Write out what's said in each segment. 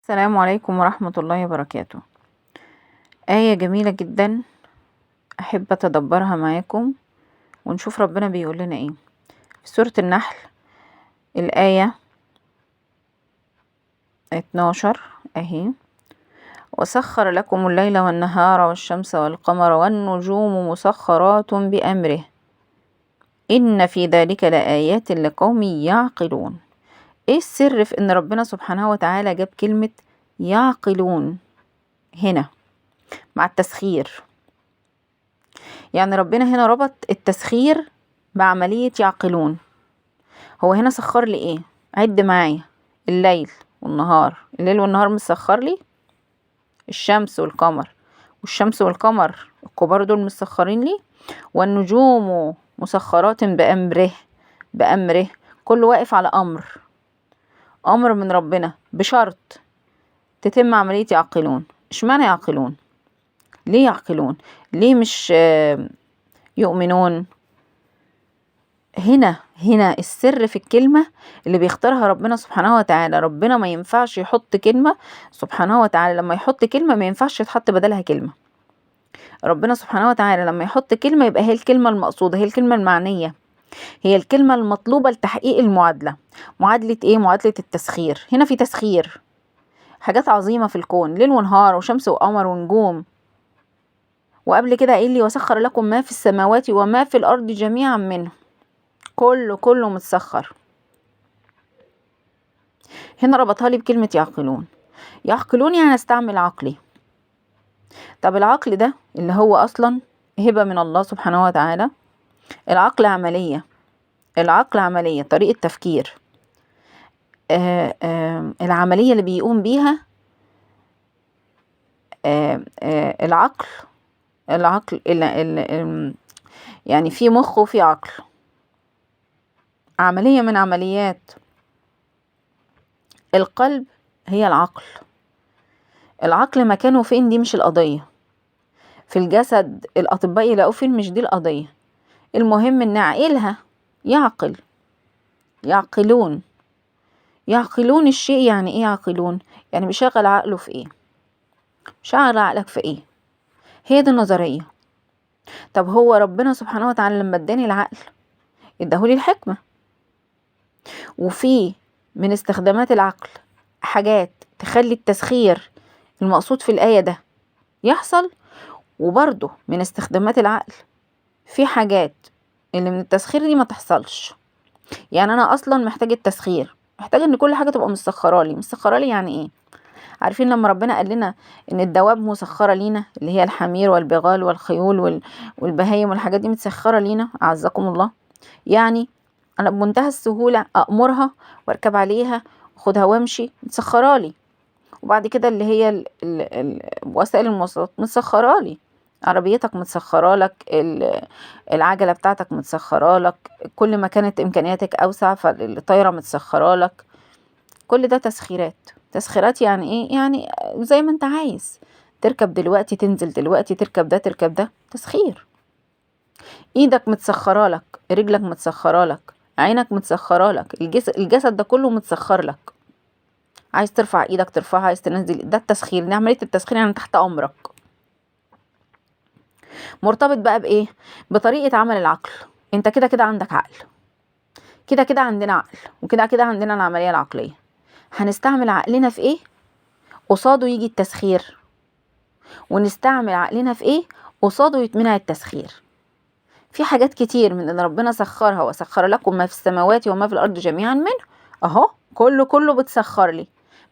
السلام عليكم ورحمة الله وبركاته. آية جميلة جدا أحب أتدبرها معاكم ونشوف ربنا بيقول لنا إيه في سورة النحل. الآية 12 أهي: وسخر لكم الليل والنهار والشمس والقمر والنجوم مسخرات بأمره إن في ذلك لآيات لقوم يعقلون. إيه السر في إن ربنا سبحانه وتعالى جاب كلمة يعقلون هنا مع التسخير؟ يعني ربنا هنا ربط التسخير بعملية يعقلون. هو هنا سخر لي ايه؟ عد معايا: الليل والنهار. الليل والنهار مسخر لي الشمس والقمر، والشمس والقمر الكبار دول مسخرين لي، والنجوم مسخرات بأمره كل واقف على أمر من ربنا بشرط تتم عملية يعقلون. اشمعنى يعقلون؟ ليه يعقلون؟ ليه مش يؤمنون؟ هنا السر في الكلمة اللي بيختارها ربنا سبحانه وتعالى. ربنا ما ينفعش يحط كلمة سبحانه وتعالى، لما يحط كلمة ما ينفعش يتحط بدلها كلمة. ربنا سبحانه وتعالى لما يحط كلمة يبقى هي الكلمة المقصودة، هي الكلمة المعنية، هي الكلمة المطلوبة لتحقيق المعادلة. معادلة ايه؟ معادلة التسخير. هنا في تسخير حاجات عظيمة في الكون، ليل ونهار وشمس وقمر ونجوم. وقبل كده قايل لي: وسخر لكم ما في السماوات وما في الأرض جميعا منه. كله متسخر. هنا ربطها لي بكلمة يعقلون. يعقلون يعني استعمل عقلي. طب العقل ده اللي هو أصلا هبة من الله سبحانه وتعالى. العقل عملية طريقة تفكير. العملية اللي بيقوم بيها العقل يعني في مخ وفي عقل. عملية من عمليات القلب هي العقل مكانه فين؟ دي مش القضية. في الجسد الأطباء يلاقوا فين؟ مش دي القضية. المهم ان عقلها يعقلون الشيء. يعني ايه يعقلون؟ يعني بيشغل عقله في ايه؟ شغل عقلك في ايه؟ هي دي النظرية. طب هو ربنا سبحانه وتعالى لما اداني العقل اداهولي الحكمة، وفي من استخدامات العقل حاجات تخلي التسخير المقصود في الآية ده يحصل، وبرضه من استخدامات العقل في حاجات اللي من التسخير دي ما تحصلش. يعني انا اصلا محتاج التسخير، محتاج ان كل حاجة تبقى مسخرة لي. يعني ايه؟ عارفين لما ربنا قال لنا ان الدواب مسخرة لينا، اللي هي الحمير والبغال والخيول والبهايم والحاجات دي متسخرة لينا، اعزكم الله. يعني انا بمنتهى السهولة امرها واركب عليها واخدها وامشي، متسخرة لي. وبعد كده اللي هي وسائل المواصلات متسخرة لي، عربيتك متسخرة لك، العجلة بتاعتك متسخرة لك، كل ما كانت امكانياتك اوسع فالطايرة متسخرة لك. كل ده تسخيرات. يعني ايه؟ يعني زي ما انت عايز تركب دلوقتي، تنزل دلوقتي، تركب ده تسخير. ايدك متسخرة لك، رجلك متسخرة لك، عينك متسخرة لك، الجسد ده كله متسخر لك. عايز ترفع ايدك ترفعها، عايز تنزل، ده التسخير. دي عملية التسخير، يعني تحت امرك. مرتبط بقى بايه؟ بطريقة عمل العقل. انت كده عندك عقل، كده عندنا عقل، وكده عندنا العملية العقلية. هنستعمل عقلنا في ايه قصاده يجي التسخير، ونستعمل عقلنا في ايه قصاده يتمنع التسخير. في حاجات كتير من اللي ربنا سخرها: وسخر لكم ما في السماوات وما في الارض جميعا منه. اهو كله بتسخر لي،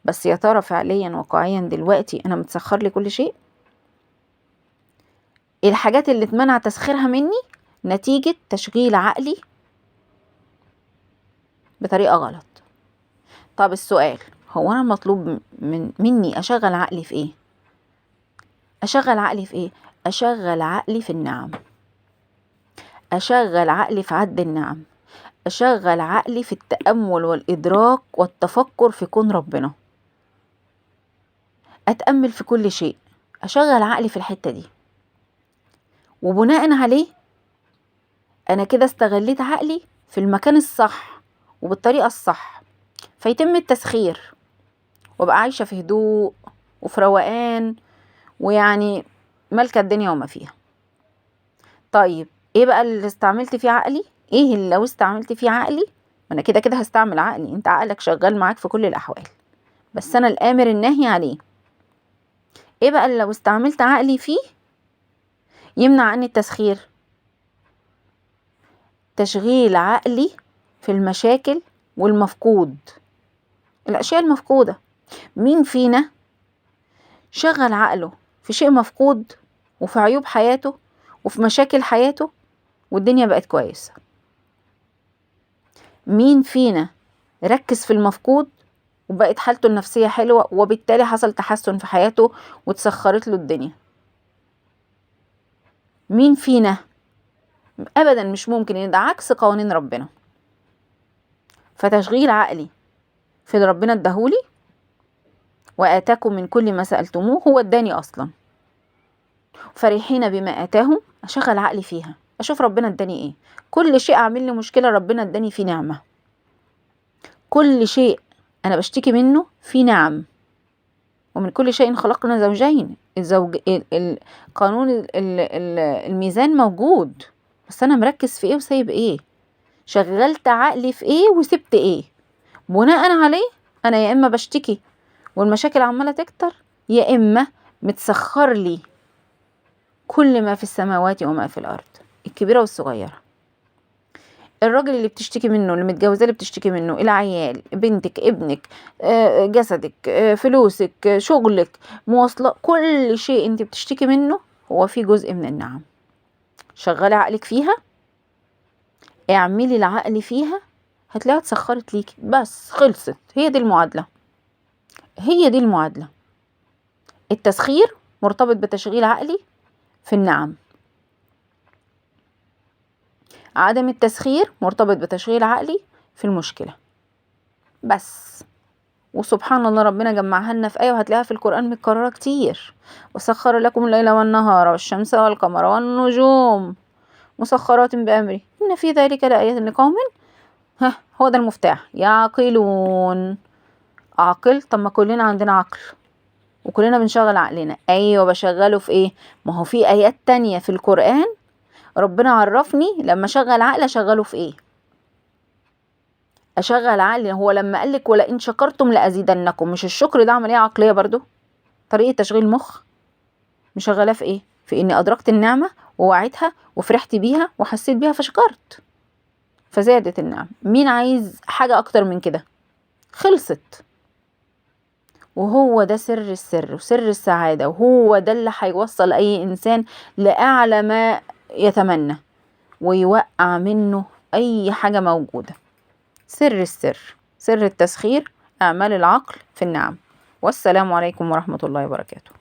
بس يا ترى فعليا واقعيا دلوقتي انا متسخر لي كل شيء؟ الحاجات اللي اتمنع تسخيرها مني نتيجة تشغيل عقلي بطريقة غلط. طب السؤال: هو انا مطلوب مني اشغل عقلي في ايه؟ اشغل عقلي في النعم، اشغل عقلي في عد النعم، اشغل عقلي في التأمل والادراك والتفكر في كون ربنا، اتأمل في كل شيء، اشغل عقلي في الحتة دي. وبناء عليه انا كده استغليت عقلي في المكان الصح وبالطريقة الصح، فيتم التسخير. وابقى عايشة في هدوء وفي روقان، ويعني مالكة الدنيا وما فيها. طيب ايه بقى اللي استعملت فيه عقلي؟ ايه اللي لو استعملت فيه عقلي؟ ما انا كده كده هستعمل عقلي، انت عقلك شغال معاك في كل الاحوال، بس انا الامر الناهي عليه. ايه بقى اللي لو استعملت عقلي فيه يمنع عني التسخير؟ تشغيل عقلي في المشاكل والمفقود، الاشياء المفقودة. مين فينا شغل عقله في شيء مفقود وفي عيوب حياته وفي مشاكل حياته والدنيا بقت كويسة؟ مين فينا ركز في المفقود وبقت حالته النفسية حلوة وبالتالي حصل تحسن في حياته وتسخرت له الدنيا؟ مين فينا؟ ابدا مش ممكن، ان ده عكس قوانين ربنا. فتشغيل عقلي في اللي ربنا اداهولي، واتاكم من كل ما سألتموه، هو اداني اصلا. فرحين بما اتاهم، اشغل عقلي فيها، اشوف ربنا اداني ايه. كل شيء عامل لي مشكلة ربنا اداني فيه نعمة، كل شيء انا بشتكي منه فيه نعم. ومن كل شيء خلقنا زوجين، قانون الميزان موجود، بس انا مركز في ايه وسايب ايه، شغلت عقلي في ايه وسبت ايه. بناء عليه انا يا اما بشتكي والمشاكل عمالة تكتر، يا اما متسخر لي كل ما في السماوات وما في الارض، الكبيرة والصغيرة. الراجل اللي بتشتكي منه، اللي متجوزاه اللي بتشتكي منه، العيال، بنتك، ابنك، جسدك، فلوسك، شغلك، مواصلات، كل شيء انت بتشتكي منه هو فيه جزء من النعم. شغلي عقلك فيها، اعملي العقل فيها، هتلاقيها اتسخرت ليكي، بس خلصت. هي دي المعادلة، هي دي المعادلة. التسخير مرتبط بتشغيل عقلي في النعم، عدم التسخير مرتبط بتشغيل عقلي في المشكلة بس. وسبحان الله ربنا جمعها لنا في آية، وهتلاقيها في القرآن متكررة كتير. وسخر لكم الليل والنهار والشمس والقمر والنجوم مسخرات بأمره إن في ذلك لآيات لقوم، هو ده المفتاح، يعقلون. عقل؟ طب ما كلنا عندنا عقل وكلنا بنشغل عقلنا. أيوة، بشغله في إيه؟ ما هو في آيات تانية في القرآن ربنا عرفني لما أشغل عقل أشغله في إيه. أشغل عقلي، هو لما قالك ولئن شكرتم لأزيدنكم، مش الشكر ده عملية عقلية برضو؟ طريقة تشغيل مخ. مشغلاه في ايه؟ في اني ادركت النعمة ووعيتها وفرحت بيها وحسيت بيها فشكرت، فزادت النعمة. مين عايز حاجة اكتر من كده؟ خلصت. وهو ده سر السر وسر السعادة، وهو ده اللي هيوصل اي انسان لاعلى ما يتمنى ويوقع منه اي حاجة موجودة. سر السر، سر التسخير، اعمال العقل في النعم. والسلام عليكم ورحمة الله وبركاته.